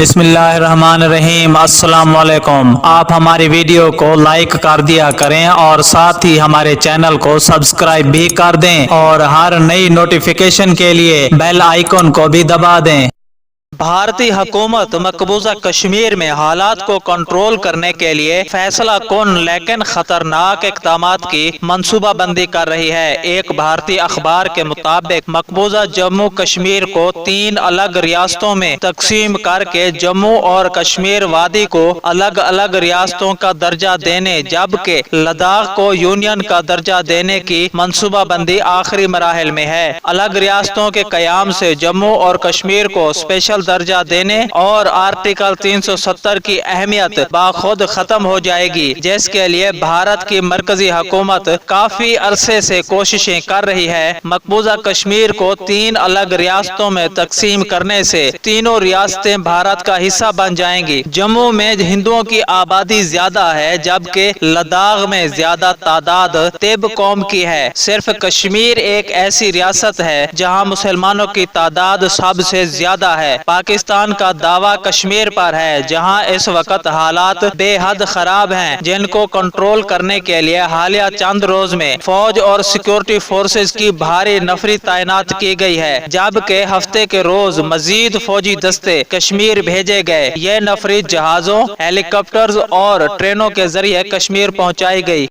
بسم اللہ الرحمن الرحیم۔ السلام علیکم۔ آپ ہماری ویڈیو کو لائک کر دیا کریں اور ساتھ ہی ہمارے چینل کو سبسکرائب بھی کر دیں اور ہر نئی نوٹیفیکیشن کے لیے بیل آئیکن کو بھی دبا دیں۔ بھارتی حکومت مقبوضہ کشمیر میں حالات کو کنٹرول کرنے کے لیے فیصلہ کن لیکن خطرناک اقدامات کی منصوبہ بندی کر رہی ہے۔ ایک بھارتی اخبار کے مطابق مقبوضہ جموں کشمیر کو 3 الگ ریاستوں میں تقسیم کر کے جموں اور کشمیر وادی کو الگ الگ ریاستوں کا درجہ دینے جبکہ لداخ کو یونین کا درجہ دینے کی منصوبہ بندی آخری مراحل میں ہے۔ الگ ریاستوں کے قیام سے جموں اور کشمیر کو اسپیشل درجہ دینے اور آرٹیکل 370 کی اہمیت باخود ختم ہو جائے گی، جس کے لیے بھارت کی مرکزی حکومت کافی عرصے سے کوششیں کر رہی ہے۔ مقبوضہ کشمیر کو 3 الگ ریاستوں میں تقسیم کرنے سے تینوں ریاستیں بھارت کا حصہ بن جائیں گی۔ جموں میں ہندوؤں کی آبادی زیادہ ہے جبکہ لداخ میں زیادہ تعداد تیب قوم کی ہے۔ صرف کشمیر ایک ایسی ریاست ہے جہاں مسلمانوں کی تعداد سب سے زیادہ ہے۔ پاکستان کا دعویٰ کشمیر پر ہے جہاں اس وقت حالات بے حد خراب ہیں، جن کو کنٹرول کرنے کے لیے حالیہ چند روز میں فوج اور سیکورٹی فورسز کی بھاری نفری تعینات کی گئی ہے، جبکہ ہفتے کے روز مزید فوجی دستے کشمیر بھیجے گئے۔ یہ نفری جہازوں، ہیلی کاپٹرز اور ٹرینوں کے ذریعے کشمیر پہنچائی گئی۔